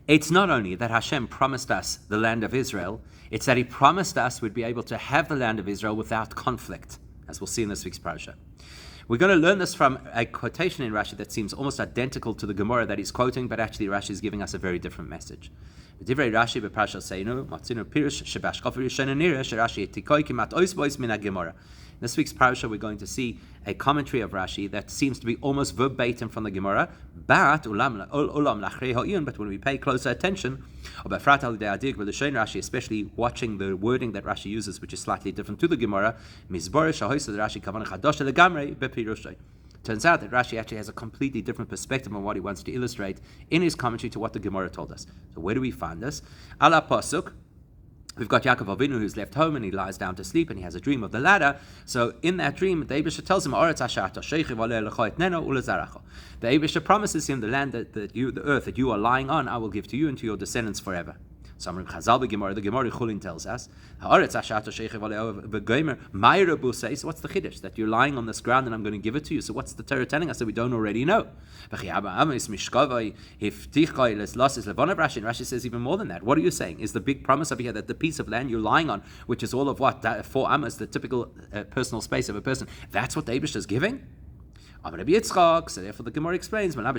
It's not only that Hashem promised us the land of Israel, it's that He promised us we'd be able to have the land of Israel without conflict, as we'll see in this week's parasha. We're going to learn this from a quotation in Rashi that seems almost identical to the Gemara that he's quoting, but actually Rashi is giving us a very different message. Divrei Rashi b'Parashat Seinu matzinu pirush shebashkaf rishon nira sherashi etikoi kimat ois bois min haGemara. In this week's parasha, we're going to see a commentary of Rashi that seems to be almost verbatim from the Gemara, but when we pay closer attention, especially watching the wording that Rashi uses, which is slightly different to the Gemara, turns out that Rashi actually has a completely different perspective on what he wants to illustrate in his commentary to what the Gemara told us. So where do we find this? Ala pasuk. We've got Yaakov Avinu who's left home and he lies down to sleep and he has a dream of the ladder. So in that dream, the Eibusha tells him, the Eibusha promises him the land the earth that you are lying on, I will give to you and to your descendants forever. So the Gemara Chulin tells us, so what's the chiddush? That you're lying on this ground and I'm going to give it to you. So what's the Torah telling us that we don't already know? Rashi says even more than that. What are you saying? Is the big promise over here that the piece of land you're lying on, which is all of what? 4 amas, the typical personal space of a person, that's what the Eibush is giving? So therefore the Gemara explains, therefore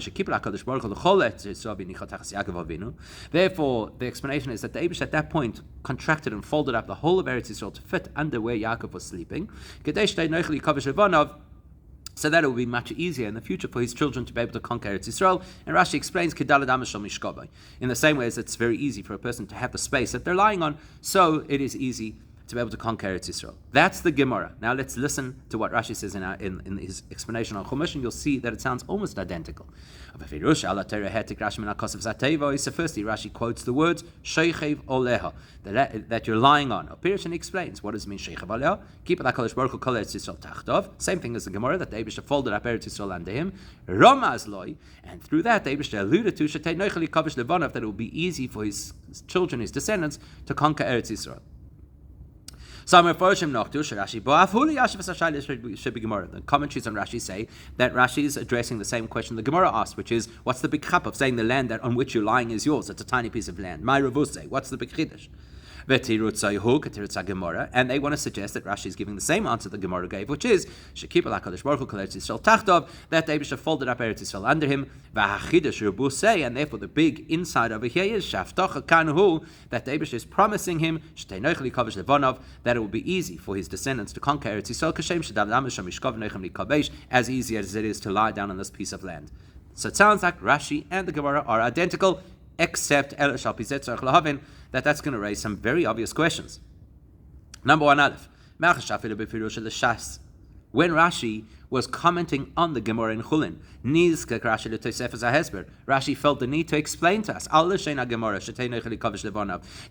the explanation is that the Eibush at that point contracted and folded up the whole of Eretz Yisrael to fit under where Yaakov was sleeping, so that it will be much easier in the future for his children to be able to conquer Eretz Yisrael. And Rashi explains, in the same way as it's very easy for a person to have the space that they're lying on, so it is easy to be able to conquer Eretz Yisrael. That's the Gemara. Now let's listen to what Rashi says in his explanation on Chumash, and you'll see that it sounds almost identical. So firstly, Rashi quotes the words Shechev Oleha, that you're lying on. Pirush explains what does it mean Shechev Oleha. Keep HaKadosh Baruch Hu Kol Eretz Yisrael Tachtov. Same thing as the Gemara that the Eibush folded up Eretz Yisrael under him. Ramaz Loi, and through that the Eibush alluded to Shetei Noichel Yikavish Levanav, that it will be easy for his children, his descendants, to conquer Eretz Yisrael. The commentaries on Rashi say that Rashi is addressing the same question the Gemara asked, which is, what's the big chap of saying the land that on which you're lying is yours? It's a tiny piece of land. What's the big chiddush? And they want to suggest that Rashi is giving the same answer the Gemara gave, which is that the Eibush folded up Eretz Yisrael under him, and therefore the big inside over here is that the Eibush is promising him that it will be easy for his descendants to conquer Eretz Yisrael, as easy as it is to lie down on this piece of land. So it sounds like Rashi and the Gemara are identical, except that that's going to raise some very obvious questions. Number 1, Aleph. When Rashi was commenting on the Gemara in Chulin, Rashi felt the need to explain to us,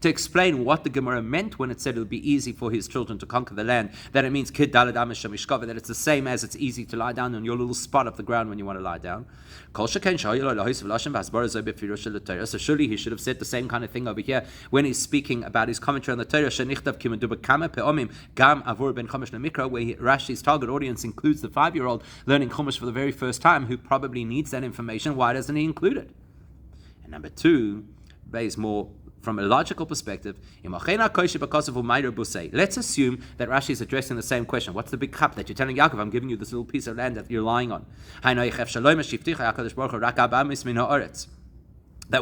to explain what the Gemara meant when it said it would be easy for his children to conquer the land, that it means that it's the same as it's easy to lie down on your little spot of the ground when you want to lie down. So surely he should have said the same kind of thing over here when he's speaking about his commentary on the Torah, where Rashi's target audience includes the 5-year-old learning Chumash for the very first time, who probably needs that information. Why doesn't he include it? And number 2, based more from a logical perspective, let's assume that Rashi is addressing the same question. What's the big cup that you're telling Yaakov, I'm giving you this little piece of land that you're lying on? That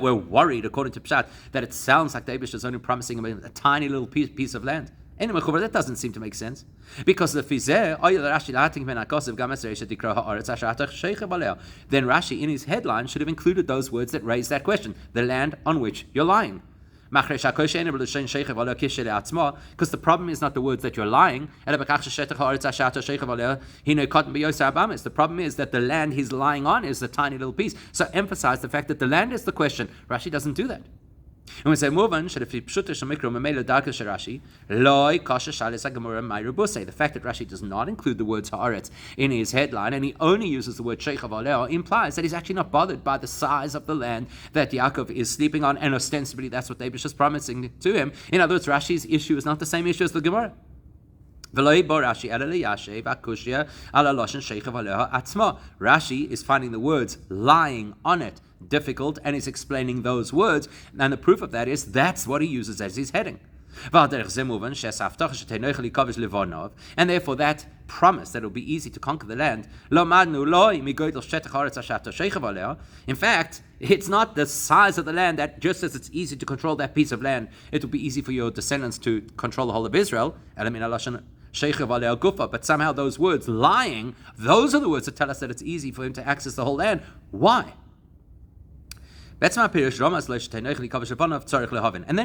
we're worried, according to Pshat, that it sounds like the Eibush is only promising him a tiny little piece of land. Anyway, that doesn't seem to make sense. Because the Fizeh, then Rashi in his headline should have included those words that raise that question, the land on which you're lying. Because the problem is not the words that you're lying. The problem is that the land he's lying on is a tiny little piece. So emphasize the fact that the land is the question. Rashi doesn't do that. And we say, move on, the fact that Rashi does not include the words haaretz in his headline, and he only uses the word sheikhav aleo, implies that he's actually not bothered by the size of the land that Yaakov is sleeping on, and ostensibly that's what the Eibush is promising to him. In other words, Rashi's issue is not the same issue as the Gemara. Rashi is finding the words lying on it difficult, and is explaining those words, and the proof of that is that's what he uses as his heading. And therefore that promise that it will be easy to conquer the land, in fact, it's not the size of the land that just as it's easy to control that piece of land, it will be easy for your descendants to control the whole of Israel. But somehow those words, lying, those are the words that tell us that it's easy for him to access the whole land. Why? And then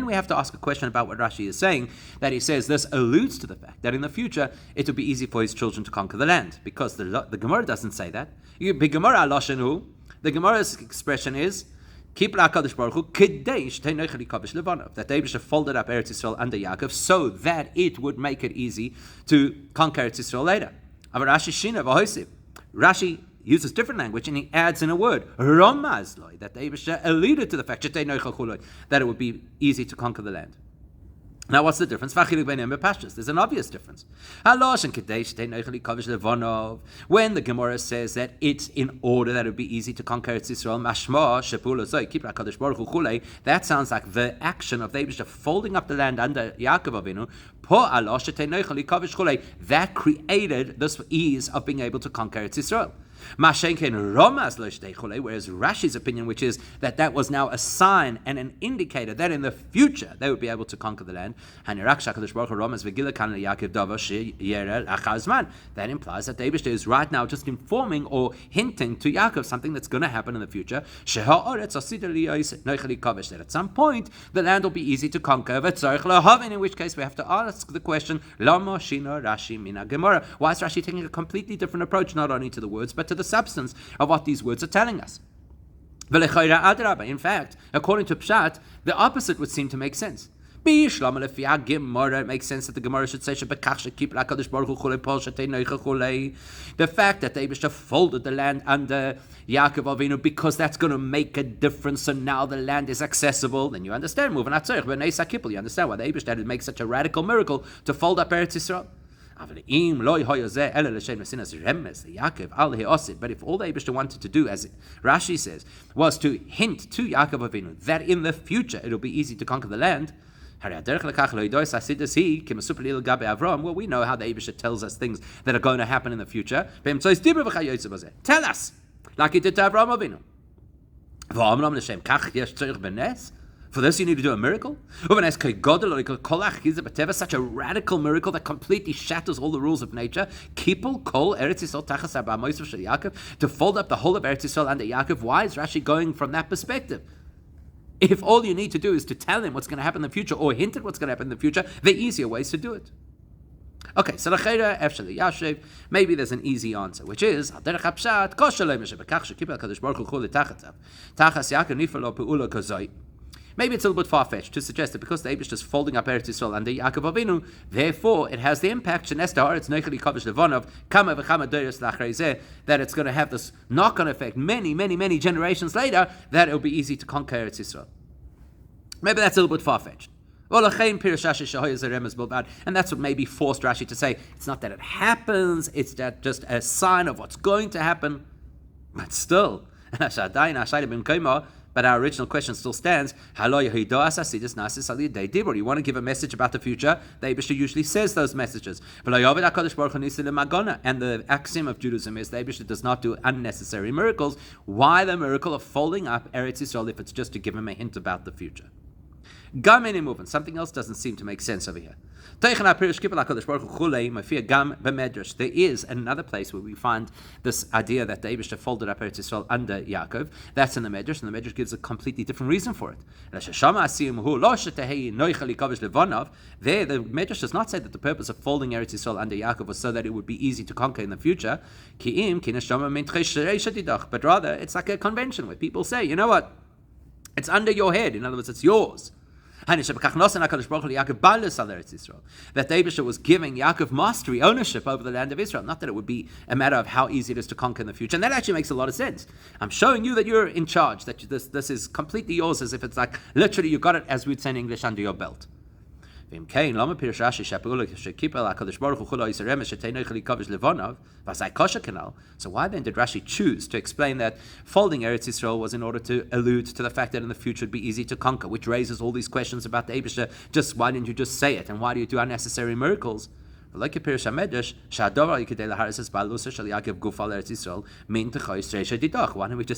we have to ask a question about what Rashi is saying, that he says this alludes to the fact that in the future it will be easy for his children to conquer the land, because the Gemara doesn't say that. The Gemara's expression is that David should fold it up Eretz Yisrael under Yaakov so that it would make it easy to conquer Eretz Yisrael later. Rashi uses different language and he adds in a word, Romazloi, that the Eibusha alluded to the fact that it would be easy to conquer the land. Now, what's the difference? There's an obvious difference. When the Gemara says that it's in order that it would be easy to conquer Israel, that sounds like the action of the Eibusha folding up the land under Yaakov Avinu. That created this ease of being able to conquer Israel. Whereas Rashi's opinion, which is that was now a sign and an indicator that in the future they would be able to conquer the land, that implies that the Eibusha is right now just informing or hinting to Yaakov something that's going to happen in the future, that at some point the land will be easy to conquer, in which case we have to ask the question, why is Rashi taking a completely different approach, not only to the words but to the substance of what these words are telling us? In fact, according to Pshat, the opposite would seem to make sense. It makes sense that the Gemara should say the fact that the Eibusha folded the land under Yaakov Avinu because that's going to make a difference, so now the land is accessible. Then you understand. You understand why the Eibusha had to make such a radical miracle to fold up Eretz Yisrael. But if all the Eibusha wanted to do, as Rashi says, was to hint to Yaakov Avinu that in the future it will be easy to conquer the land, well, we know how the Eibusha tells us things that are going to happen in the future. Tell us, like he did to Avraham Avinu. For this you need to do a miracle? Such a radical miracle that completely shatters all the rules of nature. To fold up the whole of Eretz Yisrael under Yaakov. Why is Rashi going from that perspective? If all you need to do is to tell him what's going to happen in the future or hint at what's going to happen in the future, there are easier ways to do it. Okay, so maybe there's an easy answer, which is maybe it's a little bit far-fetched to suggest that because the Eibusha is folding up Eretz Yisrael under Yaakov Avinu, therefore it has the impact that it's going to have this knock-on effect many, many, many generations later, that it will be easy to conquer Eretz Yisrael. Maybe that's a little bit far-fetched. And that's what maybe forced Rashi to say, it's not that it happens, it's that just a sign of what's going to happen. But still, but our original question still stands. You want to give a message about the future, the Eibusha usually says those messages. And the axiom of Judaism is the Eibusha does not do unnecessary miracles. Why the miracle of folding up Eretz Yisrael if it's just to give him a hint about the future? Something else doesn't seem to make sense over here. There is another place where we find this idea that the Eibusha folded up Eretz Yisrael under Yaakov. That's in the Medrash, and the Medrash gives a completely different reason for it. There, the Medrash does not say that the purpose of folding Eretz Yisrael under Yaakov was so that it would be easy to conquer in the future. But rather, it's like a convention where people say, you know what? It's under your head. In other words, it's yours. That the Eibusha was giving Yaakov mastery, ownership over the land of Israel. Not that it would be a matter of how easy it is to conquer in the future. And that actually makes a lot of sense. I'm showing you that you're in charge, that this is completely yours, as if it's like, literally, you got it, as we'd say in English, under your belt. So why then did Rashi choose to explain that folding Eretz Yisrael was in order to allude to the fact that in the future it'd be easy to conquer, which raises all these questions about the Eibusha. Just why didn't you just say it, and why do you do unnecessary miracles? Why don't we just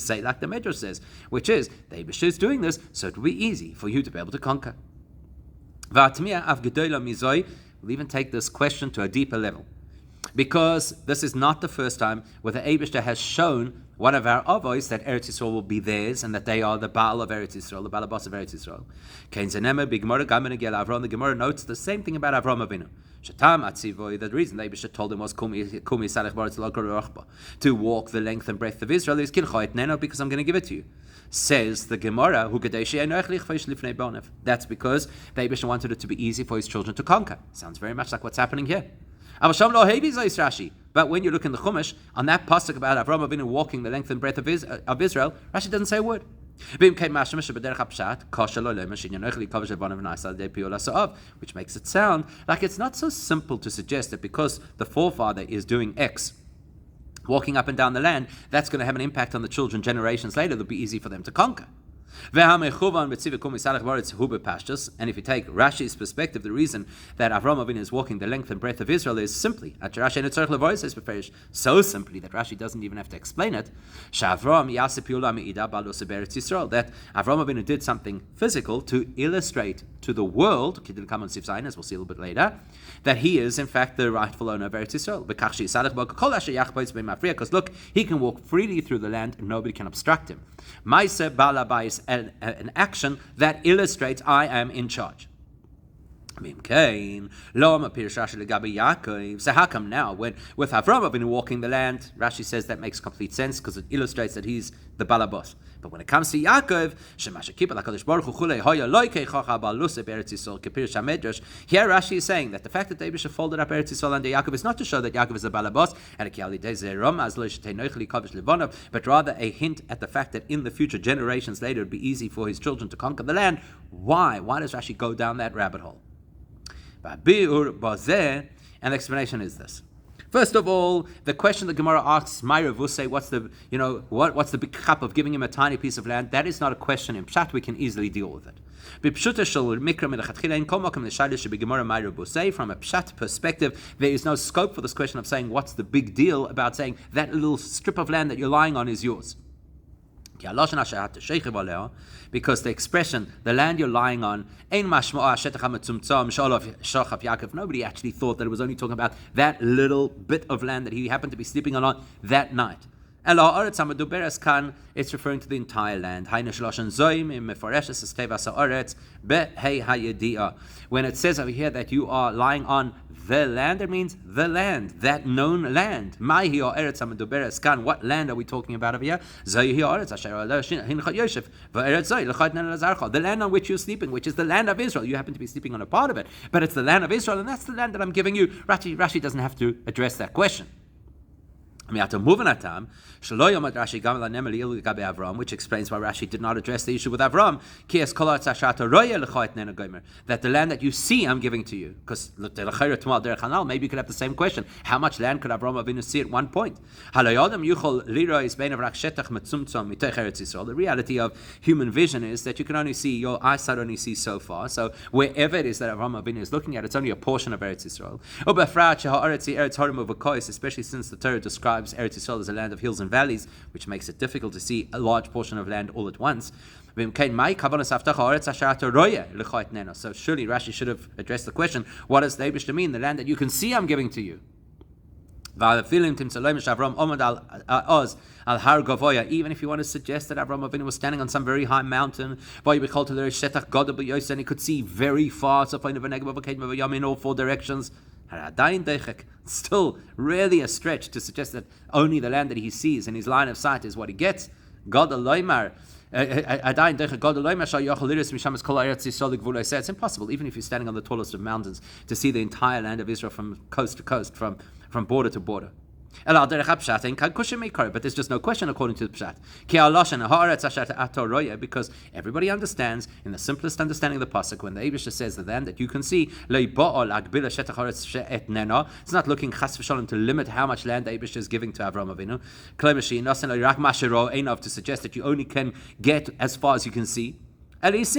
say like the Medrash says, which is the Eibusha is doing this so it will be easy for you to be able to conquer. We'll even take this question to a deeper level, because this is not the first time where the Eibusha has shown one of our avos that Eretz Yisrael will be theirs and that they are the Baal of Eretz Yisrael, the Balabas of Eretz Yisrael. The Gemara notes the same thing about Avram Avinu. The reason the Eibusha told him was to walk the length and breadth of Israel is because I'm going to give it to you. Says the Gemara, that's because the Eibusha wanted it to be easy for his children to conquer. Sounds very much like what's happening here. But when you look in the Chumash, on that pasuk about Avram Avinu walking the length and breadth of Israel, Rashi doesn't say a word. Which makes it sound like it's not so simple to suggest that because the forefather is doing X, walking up and down the land, that's going to have an impact on the children generations later. It'll be easy for them to conquer. And if you take Rashi's perspective, the reason that Avram Avinu is walking the length and breadth of Israel is simply, so simply that Rashi doesn't even have to explain it, that Avram Avinu did something physical to illustrate to the world, as we'll see a little bit later, that he is in fact the rightful owner of Eretz Yisrael. Because look, he can walk freely through the land and nobody can obstruct him. An action that illustrates I am in charge. So how come now, when with Avram Avinu walking the land, Rashi says that makes complete sense because it illustrates that he's the balabos. But when it comes to Yaakov, here Rashi is saying that the fact that the Eibusha folded up Eretz Yisrael under Yaakov is not to show that Yaakov is the balabos, but rather a hint at the fact that in the future, generations later, it would be easy for his children to conquer the land. Why? Why does Rashi go down that rabbit hole? And the explanation is this. First of all, the question the Gemara asks, Myra Vuse, what's the big cup of giving him a tiny piece of land? That is not a question in Pshat. We can easily deal with it. From a Pshat perspective, there is no scope for this question of saying what's the big deal about saying that little strip of land that you're lying on is yours. Because the expression, the land you're lying on, nobody actually thought that it was only talking about that little bit of land that he happened to be sleeping on that night. It's referring to the entire land. When it says over here that you are lying on the land, it means the land, that known land. What land are we talking about over here? The land on which you're sleeping, which is the land of Israel. You happen to be sleeping on a part of it, but it's the land of Israel, and that's the land that I'm giving you. Rashi doesn't have to address that question. Which explains why Rashi did not address the issue with Avram. That the land that you see, I'm giving to you. Because maybe you could have the same question. How much land could Avram Avinu see at one point? The reality of human vision is that you can only see, your eyesight only sees so far. So wherever it is that Avram Avinu is looking at, it's only a portion of Eretz Yisrael. Especially since the Torah describes Eretz Yisrael as a land of hills and valleys, which makes it difficult to see a large portion of land all at once. So surely Rashi should have addressed the question, what does the Eibusha mean? The land that you can see I'm giving to you. Even if you want to suggest that Avram Avinu was standing on some very high mountain, and he could see very far, in all four directions, still really a stretch to suggest that only the land that he sees in his line of sight is what he gets. It's impossible, even if you're standing on the tallest of mountains, to see the entire land of Israel from coast to coast, from border to border. But there's just no question according to the pshat. Because everybody understands, in the simplest understanding of the pasuk, when the Eibusha says the land that you can see, it's not looking chas v'shalom to limit how much land the Eibusha is giving to Avraham Avinu, to suggest that you only can get as far as you can see. It's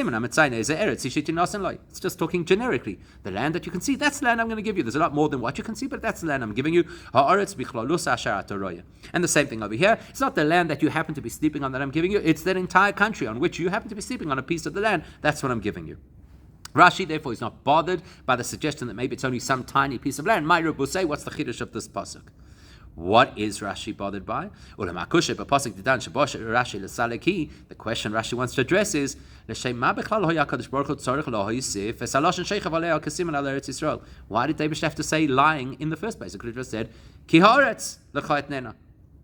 just talking generically. The land that you can see, that's the land I'm going to give you. There's a lot more than what you can see, but that's the land I'm giving you. And the same thing over here. It's not the land that you happen to be sleeping on that I'm giving you. It's that entire country on which you happen to be sleeping on a piece of the land. That's what I'm giving you. Rashi, therefore, is not bothered by the suggestion that maybe it's only some tiny piece of land. My Rabbi say, what's the chiddush of this pasuk? What is Rashi bothered by? The question Rashi wants to address is, why did David have to say lying in the first place? It could have just said, Ki haaretz l'cha etnena.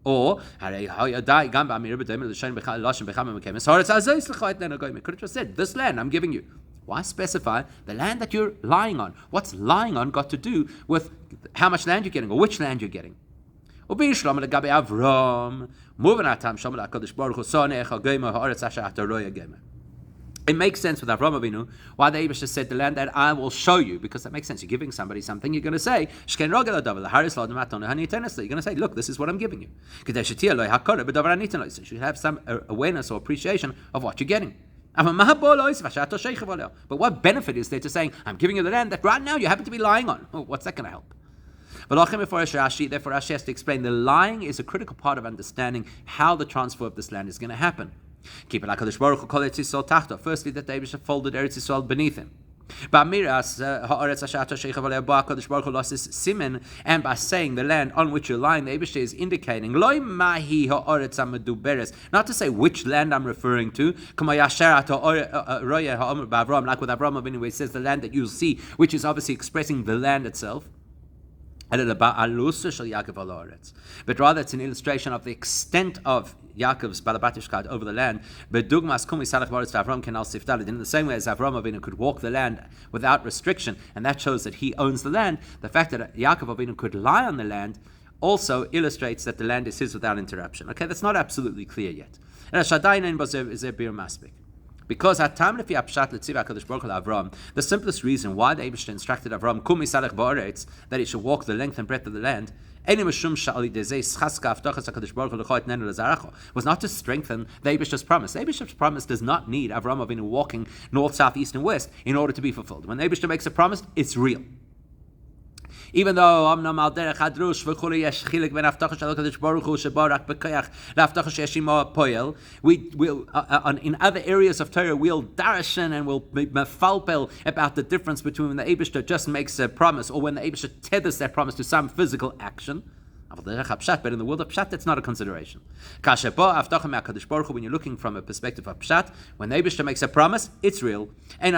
Or, it could have just said, this land I'm giving you. Why specify the land that you're lying on? What's lying on got to do with how much land you're getting or which land you're getting? It makes sense with Avraham Avinu why the Eibusha said the land that I will show you, because that makes sense. You're giving somebody something, you're going to say, you're going to say, look, this is what I'm giving you. So you should have some awareness or appreciation of what you're getting. But what benefit is there to saying, I'm giving you the land that right now you happen to be lying on? Oh, what's that going to help? Therefore Rashi has to explain the lying is a critical part of understanding how the transfer of this land is going to happen. Firstly, that David folded Eretz Yisrael beneath him. And by saying the land on which you're lying, the Eibusha is indicating not to say which land I'm referring to, like with Avraham Avinu, where he says the land that you'll see, which is obviously expressing the land itself. But rather it's an illustration of the extent of Yaakov's balabatishkat over the land. In the same way as Avraham Avinu could walk the land without restriction, and that shows that he owns the land, the fact that Yaakov Avinu could lie on the land also illustrates that the land is his without interruption. Okay, that's not absolutely clear yet. Because the simplest reason why the Eibusha instructed Avram that he should walk the length and breadth of the land was not to strengthen the Eibusha's promise. The Eibusha's promise does not need Avram Avinu walking north, south, east, and west in order to be fulfilled. When the Eibusha makes a promise, it's real. Even though in other areas of Torah we'll darshan and we'll be mefalpel about the difference between when the Eibusha just makes a promise or when the Eibusha tethers that promise to some physical action. But in the world of Pshat, that's not a consideration. When you're looking from a perspective of Pshat, when the Eibusha makes a promise, it's real. The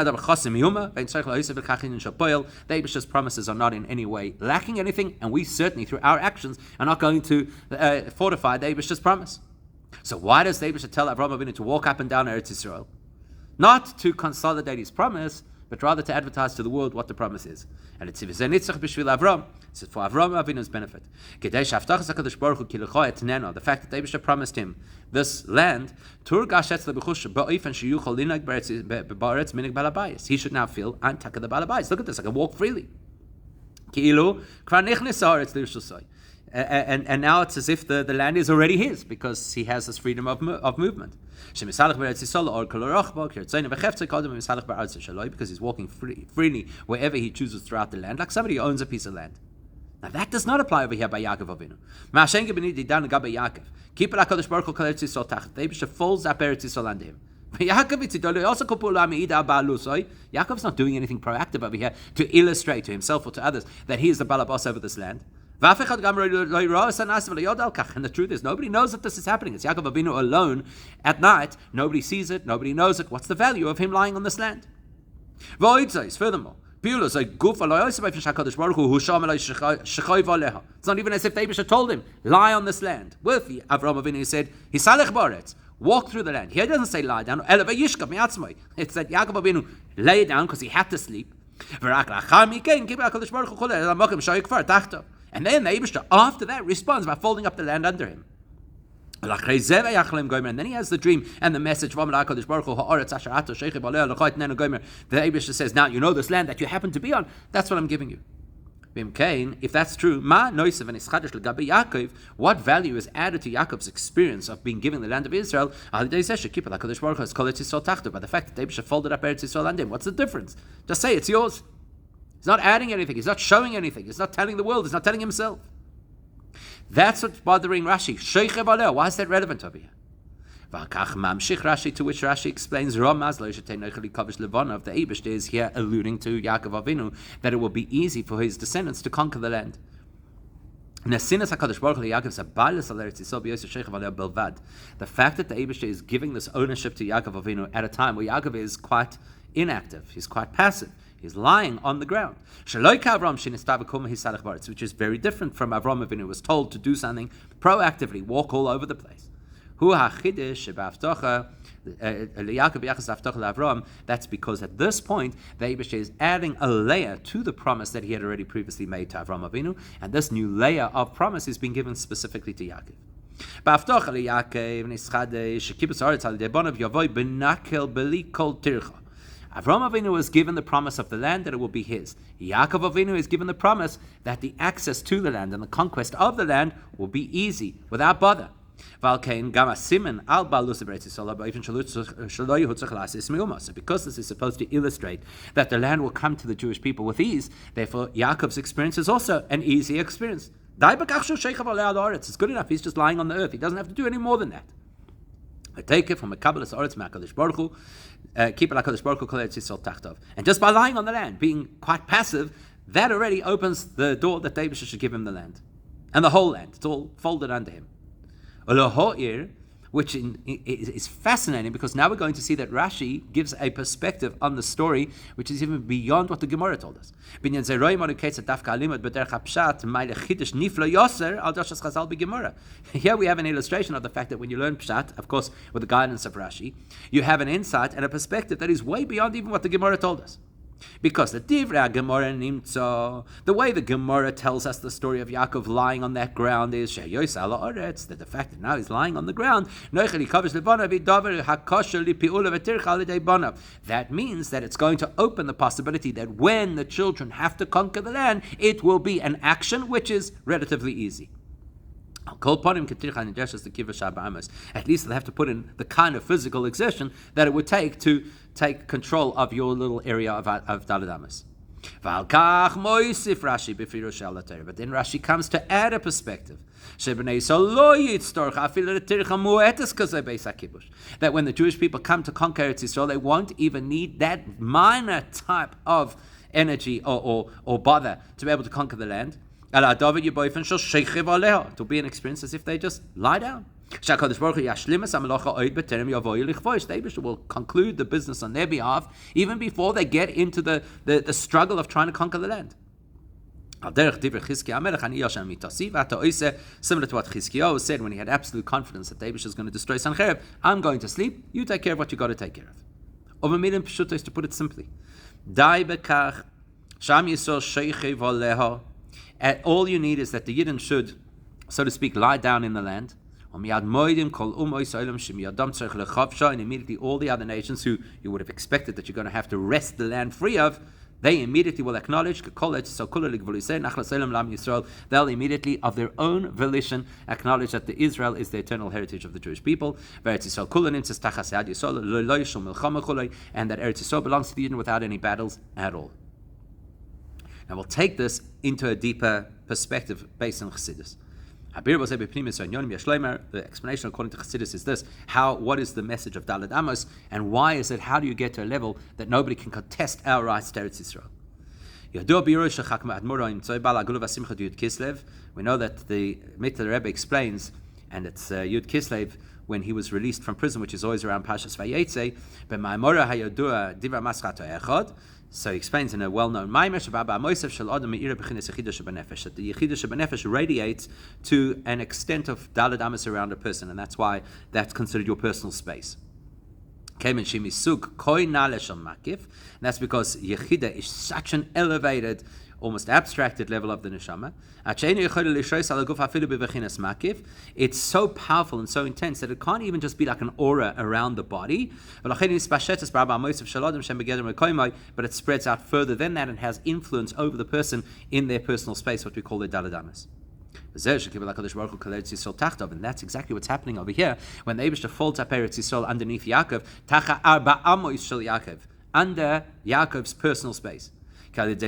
Eibusha's promises are not in any way lacking anything, and we certainly, through our actions, are not going to fortify the Eibusha's promise. So why does the Eibusha tell Avraham Avinu to walk up and down Eretz Yisrael? Not to consolidate his promise, but rather to advertise to the world what the promise is. And it's for Avraham Avinu's benefit. The fact that the Eibusha promised him this land, he should now feel, I'm taka the balabais. Look at this, I can walk freely. And now it's as if the land is already his, because he has this freedom of movement. Because he's walking freely wherever he chooses throughout the land, like somebody who owns a piece of land. Now that does not apply over here by Yaakov Avinu. The Eibusha folds up Eretz Yisrael under him. Yaakov's not doing anything proactive over here to illustrate to himself or to others that he is the balabas over this land. And the truth is, nobody knows that this is happening. It's Yaakov Avinu alone at night. Nobody sees it. Nobody knows it. What's the value of him lying on this land? Furthermore, it's not even as if the Eibusha told him, lie on this land. With Avraham Avinu said, walk through the land. Here it doesn't say lie down. It's that Yaakov Avinu lay down because he had to sleep. And then the Eibishter, after that, responds by folding up the land under him. And then he has the dream and the message. The Eibishter says, now you know this land that you happen to be on, that's what I'm giving you. If that's true, what value is added to Yaakov's experience of being given the land of Israel by the fact that the Eibishter folded up Eretz Yisrael under him? What's the difference? Just say it's yours. He's not adding anything. He's not showing anything. He's not telling the world. He's not telling himself. That's what's bothering Rashi. Why is that relevant over here? Rashi, to which Rashi explains, the Eibishter is here alluding to Yaakov Avinu, that it will be easy for his descendants to conquer the land. The fact that the Eibishter is giving this ownership to Yaakov Avinu at a time where Yaakov is quite inactive, he's quite passive, he's lying on the ground. Which is very different from Avram Avinu, who was told to do something proactively, walk all over the place. That's because at this point, the Eibishter is adding a layer to the promise that he had already previously made to Avram Avinu, and this new layer of promise is being given specifically to Yaakov. Avram Avinu was given the promise of the land that it will be his. Yaakov Avinu is given the promise that the access to the land and the conquest of the land will be easy, without bother. So because this is supposed to illustrate that the land will come to the Jewish people with ease, therefore Yaakov's experience is also an easy experience. It's good enough, he's just lying on the earth. He doesn't have to do any more than that. I take it from a Kabbalas Haaretz Ma'akadosh Baruch Hu, keep HaKadosh Baruch Hu Kol Eretz Yisrael Tachtov. And just by lying on the land, being quite passive, that already opens the door that David should give him the land. And the whole land, it's all folded under him. Which is fascinating, because now we're going to see that Rashi gives a perspective on the story which is even beyond what the Gemara told us. Here we have an illustration of the fact that when you learn Pshat, of course with the guidance of Rashi, you have an insight and a perspective that is way beyond even what the Gemara told us. Because the Divrei Gemara Nimtzo, the way the Gemara tells us the story of Yaakov lying on that ground is that the fact that now he's lying on the ground, that means that it's going to open the possibility that when the children have to conquer the land, it will be an action which is relatively easy. At least they'll have to put in the kind of physical exertion that it would take to take control of your little area of Daled Amos. But then Rashi comes to add a perspective. That when the Jewish people come to conquer Eretz Yisrael, they won't even need that minor type of energy or bother to be able to conquer the land. It will be an experience as if they just lie down. The Eibishter will conclude the business on their behalf even before they get into the struggle of trying to conquer the land. Similar to what Chizkiyahu said when he had absolute confidence that the Eibishter is going to destroy Sancherib, I'm going to sleep, you take care of what you got to take care of. Over milim pshuto is to put it simply. All you need is that the Yidden should, so to speak, lie down in the land. And immediately all the other nations who you would have expected that you're going to have to wrest the land free of, they immediately will acknowledge, they'll immediately, of their own volition, acknowledge that the Israel is the eternal heritage of the Jewish people, and that Eretz Yisrael belongs to the Yidden without any battles at all. Now we'll take this into a deeper perspective based on Chassidus. The explanation according to Chassidus is this: what is the message of Daled Amos, and why is it? How do you get to a level that nobody can contest our rights to Eretz Yisrael? We know that the Rebbe explains, and it's Yud Kislev when he was released from prison, which is always around Parshas Vayeitzei. So he explains in a well-known Maimer that the Yechidah Shebenefesh radiates to an extent of Daled Amos around a person, and that's why that's considered your personal space. And that's because Yechidah is such an elevated almost abstracted level of the neshama. It's so powerful and so intense that it can't even just be like an aura around the body, but it spreads out further than that and has influence over the person in their personal space, what we call their daladamas. And that's exactly what's happening over here when the Eibishter folds up Eretz Yisrael underneath Yaakov, under Yaakov's personal space. What the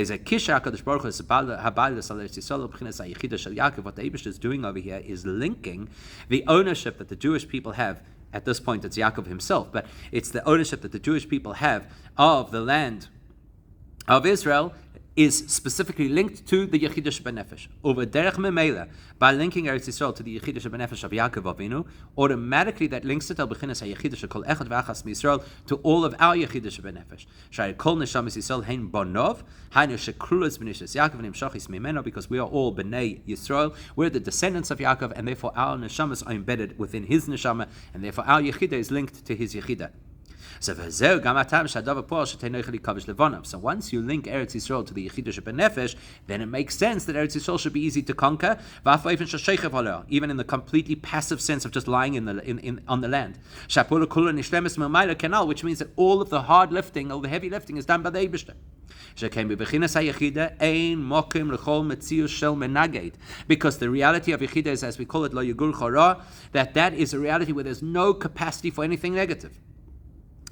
Eibishter is doing over here is linking the ownership that the Jewish people have. At this point, it's Yaakov himself, but it's the ownership that the Jewish people have of the land of Israel is specifically linked to the Yechidah Shebenefesh. Over Derech Memela, by linking Eretz Yisrael to the Yechidah Shebenefesh of Yaakov Avinu, automatically that links it al Bechinas HaYechidah Shekol Echad V'Achas M'Yisrael to all of our Yechidah Shebenefesh. Shai Kol Neshamas Yisrael Hein Bonov, Hainu Shekrulas B'Nishas Yaakov Nimshachis Mimeno, because we are all B'nei Yisrael, we're the descendants of Yaakov, and therefore our Neshamas are embedded within his Neshama, and therefore our Yechidah is linked to his Yechidah. So once you link Eretz Yisrael to the Yechidah Shebenefesh, then it makes sense that Eretz Yisrael should be easy to conquer, even in the completely passive sense of just lying on the land. Which means that all of the hard lifting, all the heavy lifting is done by the Eibishter. Because the reality of Yechidah is, as we call it, lo yigul chora, that is a reality where there's no capacity for anything negative.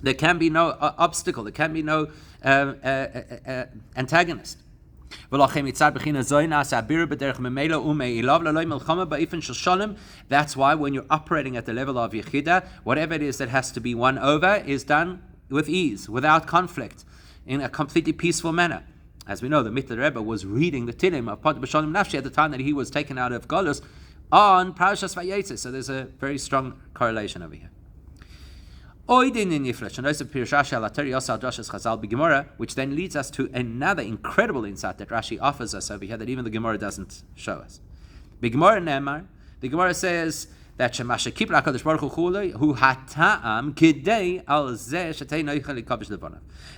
There can be no obstacle. There can be no antagonist. That's why when you're operating at the level of Yechidah, whatever it is that has to be won over is done with ease, without conflict, in a completely peaceful manner. As we know, the Mittler Rebbe was reading the Tilim of Pod B'Shalom Nafshi at the time that he was taken out of Golus on Parashas Vayeitzei. So there's a very strong correlation over here. Which then leads us to another incredible insight that Rashi offers us over here that even the Gemara doesn't show us. The Gemara says that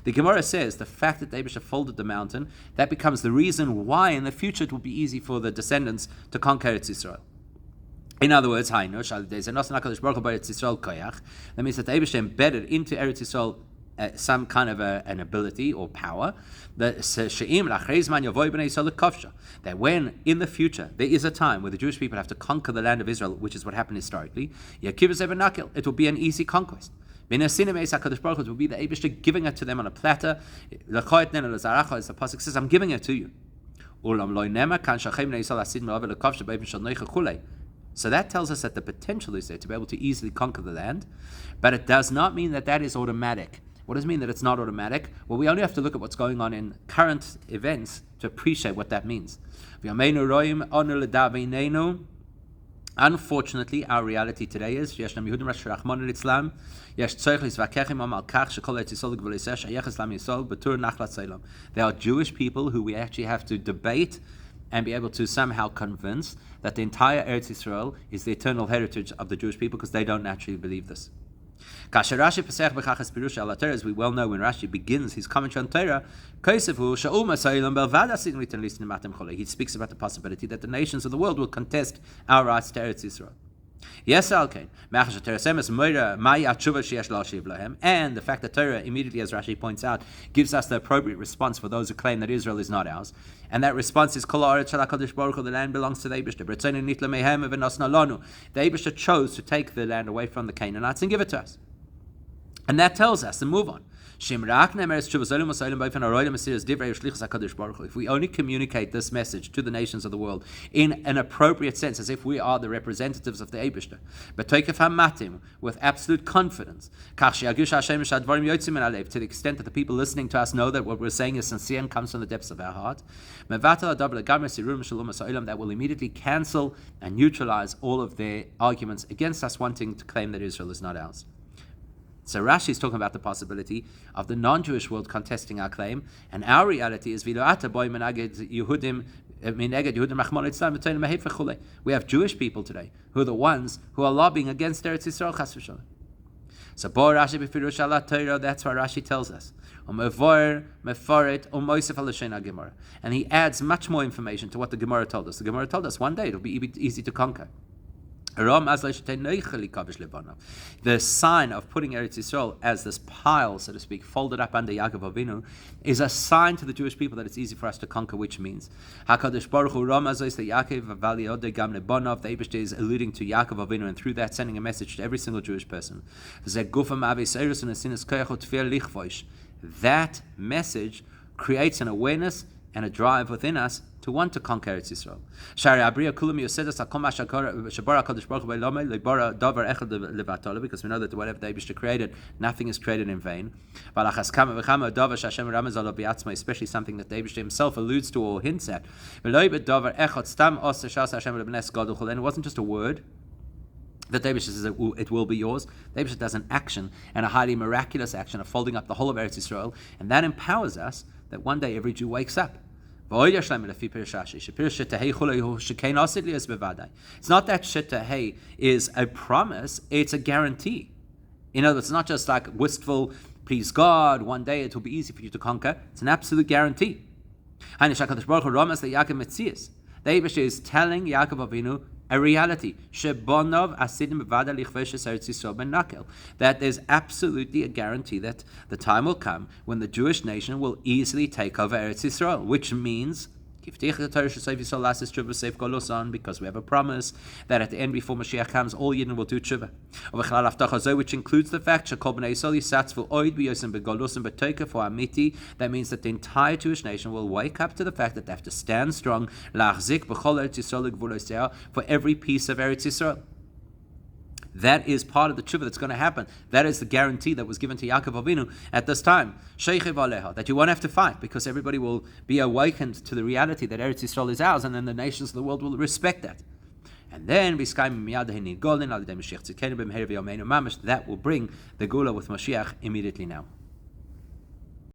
the Gemara says the fact that the Eibishter folded the mountain, that becomes the reason why in the future it will be easy for the descendants to conquer Eretz Yisrael. In other words, that means that the Eibishter embedded into Eretz Yisrael some kind of an ability or power, that when in the future there is a time where the Jewish people have to conquer the land of Israel, which is what happened historically, it will be an easy conquest. It will be the Eibishter giving it to them on a platter. As the pasuk says, I'm giving it to you. So that tells us that the potential is there to be able to easily conquer the land, but it does not mean that that is automatic. What does it mean that it's not automatic? Well, we only have to look at what's going on in current events to appreciate what that means. Unfortunately, our reality today is there are Jewish people who we actually have to debate and be able to somehow convince that the entire Eretz Yisrael is the eternal heritage of the Jewish people, because they don't naturally believe this. As we well know, when Rashi begins his commentary on Torah, he speaks about the possibility that the nations of the world will contest our rights to Eretz Yisrael. Yes, okay. And the fact that Torah, immediately as Rashi points out, gives us the appropriate response for those who claim that Israel is not ours. And that response is, the land belongs to the Eibishter. The Eibishter chose to take the land away from the Canaanites and give it to us. And that tells us, and move on, if we only communicate this message to the nations of the world in an appropriate sense, as if we are the representatives of the Eibishter, but with absolute confidence, to the extent that the people listening to us know that what we're saying is sincere and comes from the depths of our heart, that will immediately cancel and neutralize all of their arguments against us wanting to claim that Israel is not ours. So Rashi is talking about the possibility of the non-Jewish world contesting our claim, and our reality is we have Jewish people today who are the ones who are lobbying against Eretz Yisrael. So Bo Rashi b'firush ala Torah, that's what Rashi tells us. And he adds much more information to what the Gemara told us. The Gemara told us one day it'll be easy to conquer. The sign of putting Eretz Yisrael as this pile, so to speak, folded up under Yaakov Avinu, is a sign to the Jewish people that it's easy for us to conquer, which means HaKadosh Baruch Hu Ramazos the Yaakov Valiode Gam Lebonov, the Eibushter is alluding to Yaakov Avinu, and through that sending a message to every single Jewish person. That message creates an awareness and a drive within us to want to conquer Eretz Yisrael. Because we know that whatever the Eibishter created, nothing is created in vain. Especially something that the Eibishter himself alludes to or hints at. And it wasn't just a word that the Eibishter says it will be yours. The Eibishter does an action, and a highly miraculous action of folding up the whole of Eretz Yisrael, and that empowers us that one day every Jew wakes up. It's not that Shetahei is a promise, it's a guarantee. In other words, it's not just like wistful, please God, one day it will be easy for you to conquer. It's an absolute guarantee. The Eibishter is telling Yaakov Avinu a reality. That there's absolutely a guarantee that the time will come when the Jewish nation will easily take over Eretz Yisrael, which means because we have a promise that at the end, before Mashiach comes, all Yidden will do tshuva. Which includes the fact that means that the entire Jewish nation will wake up to the fact that they have to stand strong for every piece of Eretz Yisrael. That is part of the tshuva that's going to happen. That is the guarantee that was given to Yaakov Avinu at this time. That you won't have to fight because everybody will be awakened to the reality that Eretz Yisrael is ours, and then the nations of the world will respect that. And then that will bring the Gula with Mashiach immediately now.